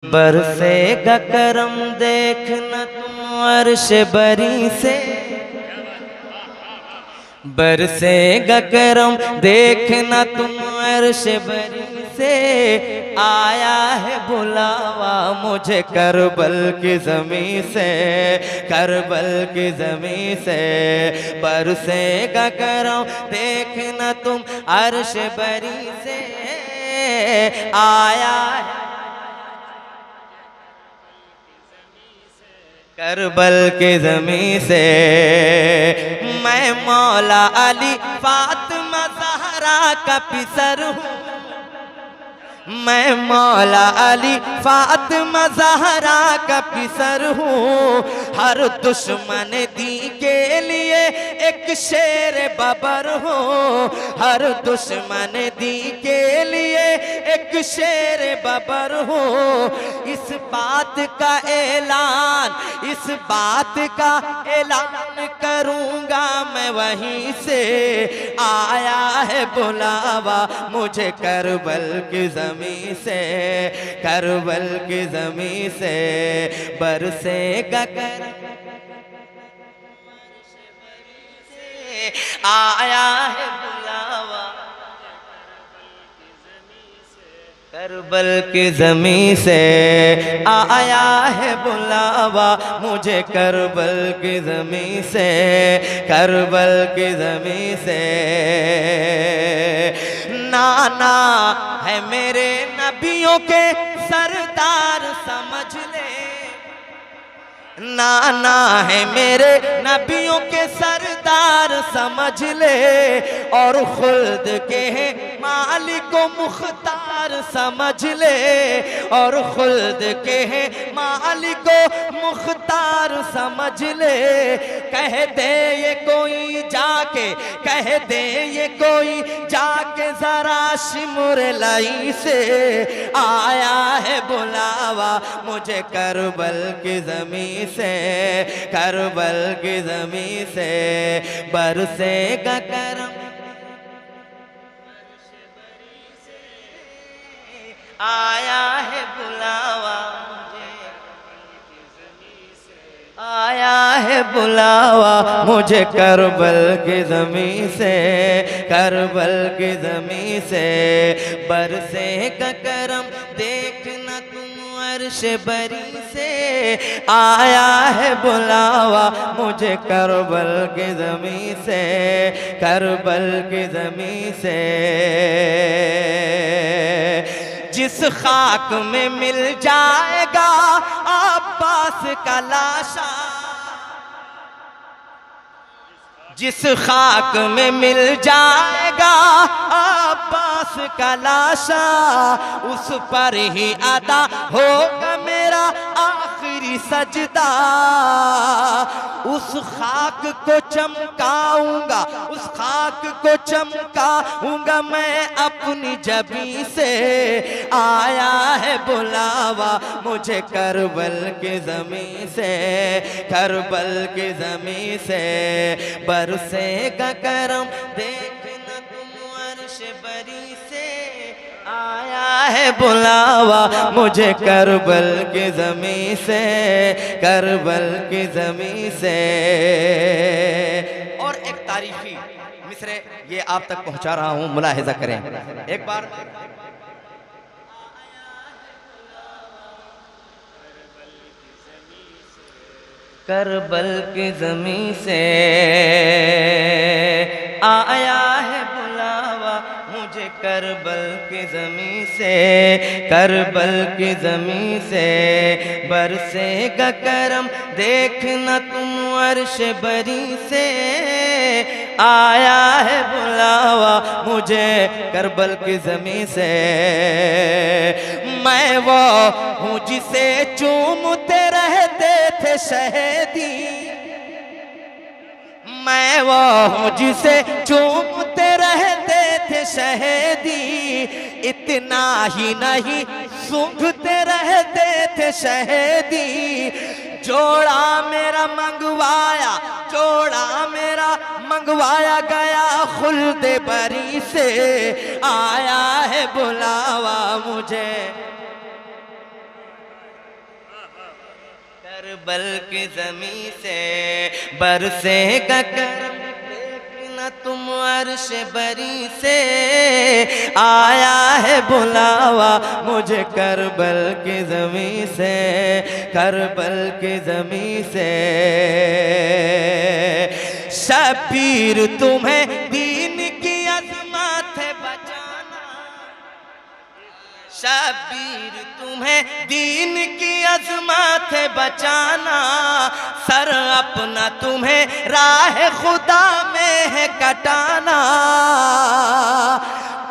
बरसेगा करम देखना तुम अर्श बरी से, बरसेगा करम देखना तुम अर्श बरी से। आया है बुलावा मुझे करबल की ज़मीं से, करबल की ज़मीं से। बरसेगा करम देखना तुम अर्श बरी से। आया है करबल की ज़मीं से। मैं मौला अली फातिमा ज़हरा का पिसर हूँ, मैं मौला अली फातिमा ज़हरा का पिसर हूँ। हर दुश्मन दी के लिए एक शेर बबर हूँ, हर दुश्मन दी के लिए एक शेर बबर हूँ। इस बात का ऐलान, इस बात का ऐलान करूँगा मैं वहीं से। आया है बुलावा मुझे करबल की ज़मीं से, करबल की ज़मीं से। बरसेगा करम आया है बुलावा करबल की ज़मीं से। आया है बुलावा मुझे करबल की ज़मीं से, करबल की ज़मीं से। नाना है मेरे नबियों के सरदार समझ ले, नाना है मेरे नबियों के सरदार समझ ले। और खुल्द के मालिक मुख्तार समझ ले, और खुल्द के मालिक मुख्तार समझ ले। कह दे ये कोई जाके, कह दे ये कोई जाके जरा शिमर लाई से। आया है बुलावा मुझे करबल की ज़मीं से, करबल की ज़मीं से। बरसेगा करम आया है बुलावा मुझे, आया है बुलावा मुझे करबल की ज़मीं से, करबल की ज़मीं से। बरसेगा करम देखना तुम अर्श बरी से। आया है बुलावा मुझे करबल की ज़मीं से, करबल की ज़मीं से। जिस खाक में मिल जाएगा अब्बास का लाशा, जिस खाक में मिल जाएगा अब्बास का लाशा, उस पर ही अदा होगा मेरा आखिरी सजदा। उस खाक को चमकाऊंगा, उस खाक को चमकाऊंगा मैं अपनी जबी से। आया है बुलावा मुझे करबल की ज़मीं से, करबल की ज़मीं से। बरसेगा करम देखना तुम अर्श बरी से। आया है बुलावा मुझे करबल की ज़मीं से, करबल की ज़मीं से। और एक तारीखी मिसरे ये आप तक पहुंचा रहा हूं, मुलाहिजा करें एक बार। करबल की ज़मीं से आया है बुलावा मुझे करबल की ज़मीं से, करबल की ज़मीं से। बरसेगा करम देखना तुम अर्श बरी से। आया है बुलावा मुझे करबल की ज़मीं से। मैं वो हूँ जिसे चूमते रहते थे शहीदी, मैं वो हूँ जिसे चूमते रहते थे शहीदी। इतना ही नहीं सूंघते रहते थे शहीदी। जोड़ा मेरा मंगवाया, जोड़ा मेरा मंगवाया गया खुल्द बरी से। आया है बुलावा मुझे करबल की ज़मीं से बरसेगा करम, देखना तुम अर्श बरी से। आया है बुलावा मुझे करबल की ज़मीं से, करबल की ज़मीं से। शबीर तुम्हें दीन की अज़मत है बचाना, शबीर तुम्हें दीन की अज़मत है बचाना। सर अपना तुम्हें राह खुदा में है कटाना।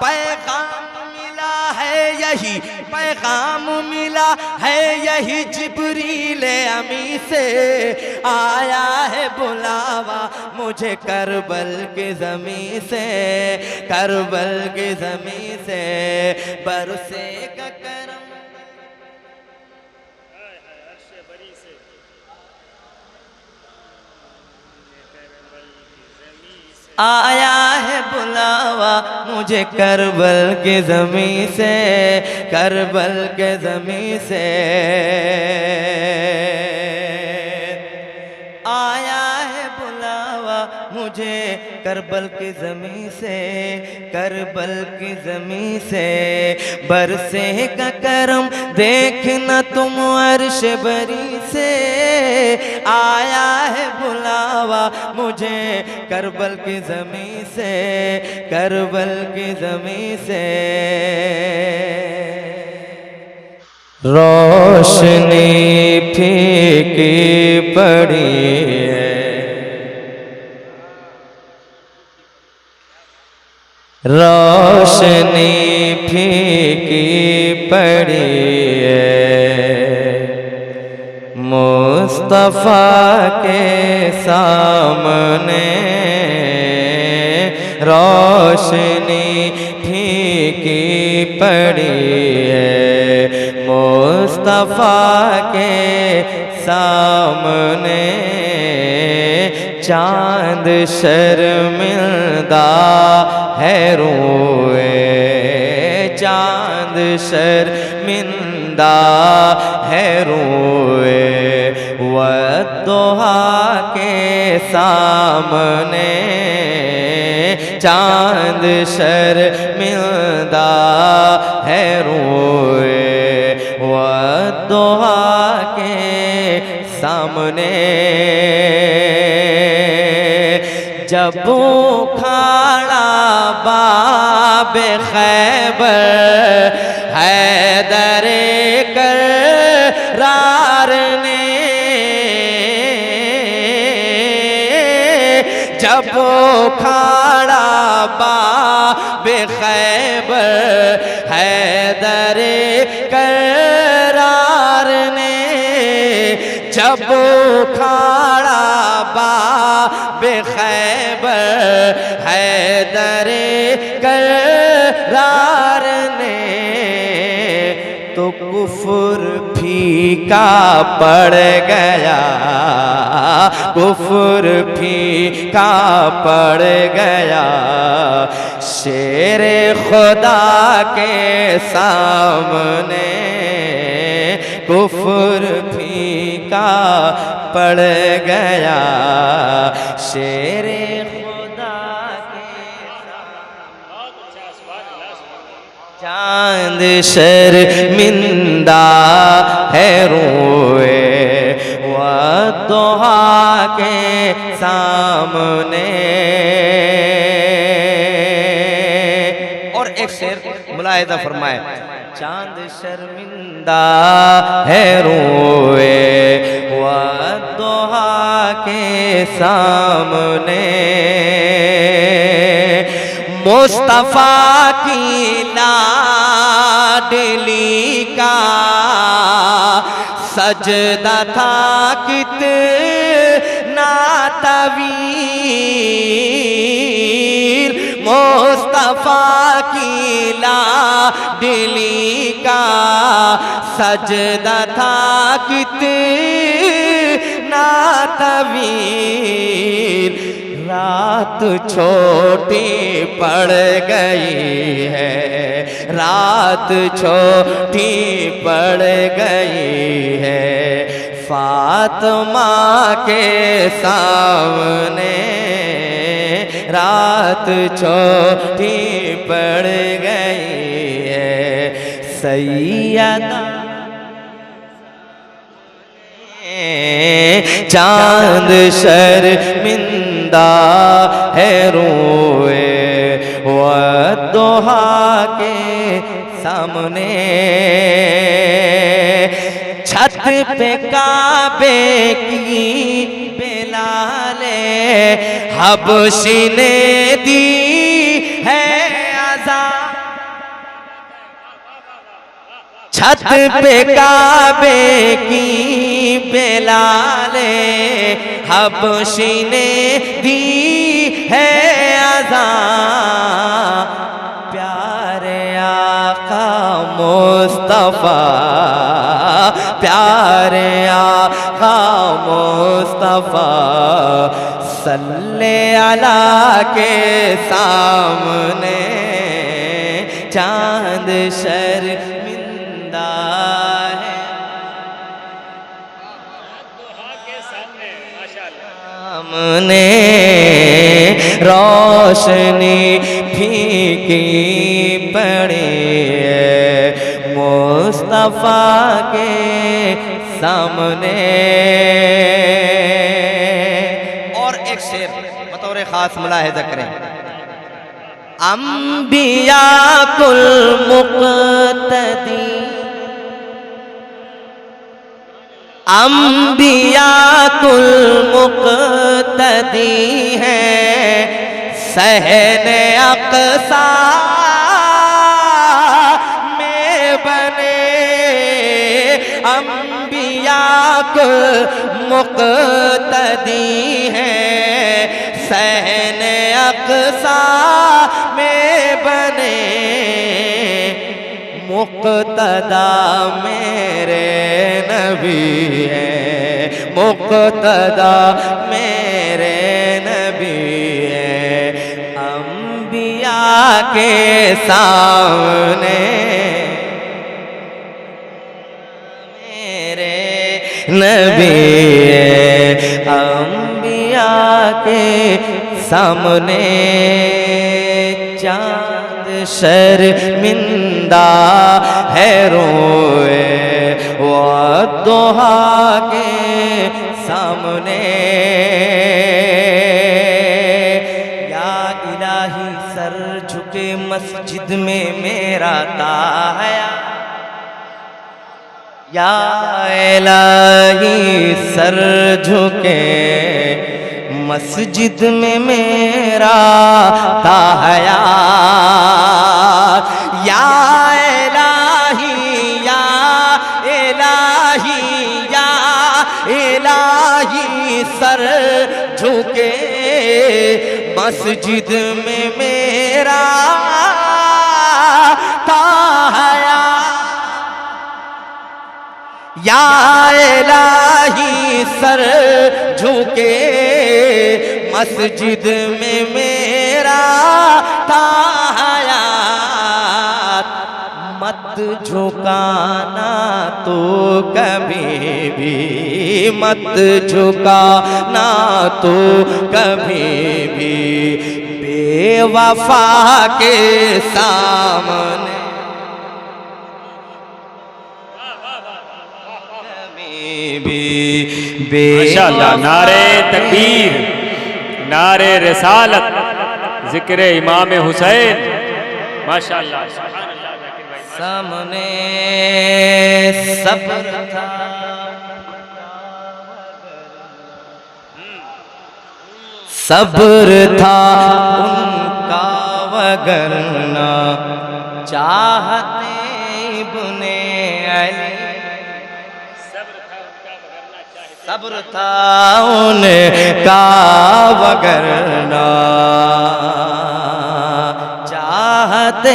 पैगाम मिला है यही, पैगाम मिला है यही जिब्रील अमी से। आया है बुलावा मुझे करबल की ज़मीं से, करबल की ज़मीं से बरसेगा करम। आया है बुलावा मुझे करबल की ज़मीं से, करबल के ज़मीं से। आया है बुलावा मुझे करबल की ज़मीं से, करबल की ज़मीं से। बरसेगा करम देखना तुम अर्श बरी से। आया है बुलावा मुझे करबल की ज़मीं से, करबल की ज़मीं से। रोशनी फीकी पड़ी है, रोशनी फीकी पड़ी है। मुस्तफ़ा के सामने रोशनी फीकी पड़ी है। मुस्तफ़ा के सामने चांद शर्मिंदा है रोए, चांद शर्मिंदा है रोए। वद्दुहा के सामने चांद शर्मिंदा है रोए। वद्दुहा के सामने जब खाड़ा बाबे खैबर हैदरे करार ने, जब खाड़ा बाबे खैबर हैदरे करार ने, जब खाड़ा बाबे खैबर हैदरे करार ने, तो कुफ्र फीका पड़ गया, कुफ्र फीका पड़ गया। शेरे खुदा के सामने कुफ्र फीका पड़ गया। शेरे खुदा के चांद शर्मिंदा है रोए। वद्दुहा के सामने। और एक शेर मुलाहिजा फरमाए, चांद शर्मिंदा है रोए वद्दुहा के सामने। मुस्तफा की लाडली का सजदा था कितना तवील। मुस्तफा की लाडली का सजदा था कितना तवील। रात छोटी पड़ गई है, रात छोटी पड़ गई है। फातिमा के सामने रात छोटी पड़ गई है, सैयदा चांद शर्मिंदा है रोए वद्दुहा के सामने। छत पे काबे की बिलाले हबशी ने दी है आज़ाद। छत पे काबे की बिलाले हबशी ने दी है आज़ाद। प्यारे आका मुस्तफा, प्यारे आका मुस्तफा सल्ले अला के सामने चांद शर्मिंदा है। सामने रोशनी फीकी पड़ी है मुस्तफा के सामने। और एक शेर बतौर खास मुलाहिज़ा करें। अंबिया कुल मुक़्तदी, अंबिया कुल मुक़्तदी है सहने अक़सा में बने। अंबिया कुल मुक़्तदी है सहने अक़सा में बने। मुक़्तदा मेरे नबी है, मुक़्तदा मेरे नबी है। अंबिया के सामने मेरे नबी है, अंबिया के सामने चांद शर्मिंदा है रोए वद्दुहा के सामने। या इलाही सर झुके मस्जिद में मेरा ताया, या इलाही सर झुके मस्जिद में मेरा ताया। या इलाही या इलाही या इलाही सर झुके मस्जिद में मेरा ताया। या इलाही सर झुके मस्जिद में मेरा ताया। मत झुकाना तो कभी भी, मत झुकाना तो कभी भी बेवफा के सामने। माशाअल्लाह, नारे तकबीर, नारे रिसालत, जिक्र इमाम हुसैन। माशाअल्लाह, सामने सब्र था, सब्र था उनका वगरना चाहते इब्ने अली। सब्र था उनका वगरना चाहते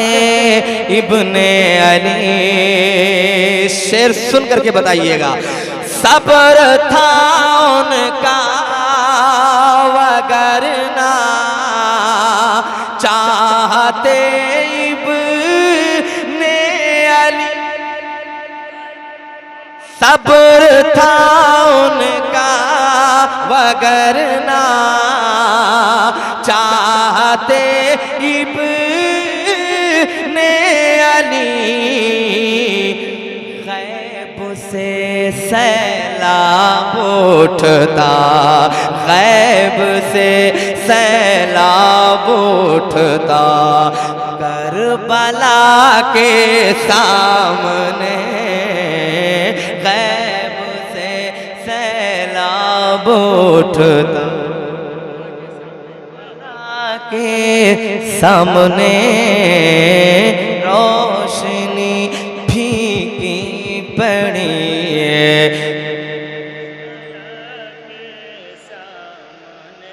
इब्ने अली। शेर सुन करके बताइएगा। सब्र था उनका वगरना चाहते इब्ने अली। सब्र था उनका वगरना चाहते इब्ने अली गैब से सैलाब उठता, गैब से सैलाब उठता, करबला के सामने गैब से सैलाब उठता, के सामने रोशनी फीकी पड़ी है।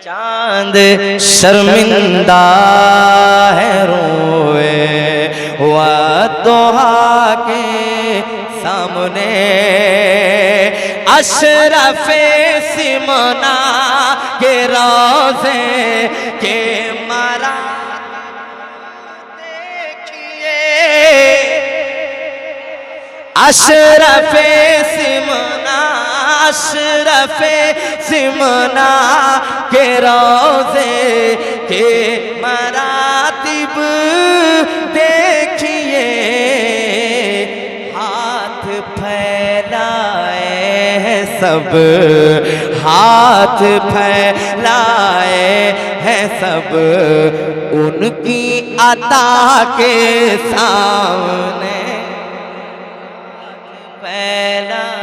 चांद शर्मिंदा है रोए वतहा के सामने, अशरफे सिमना के रोज़े के मरा देखिए, अशरफे सिमना, अशरफे सिमना के रोज़े के मरातिब देखिए, हाथ फैलाए हैं सब, हाथ फैलाए हैं सब, उनकी अता के सामने फैलाए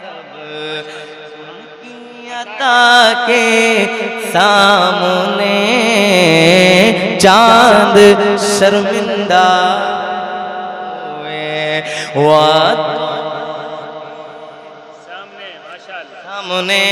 सब, उनकी अता के सामने चांद शर्मिंदा हुए सामने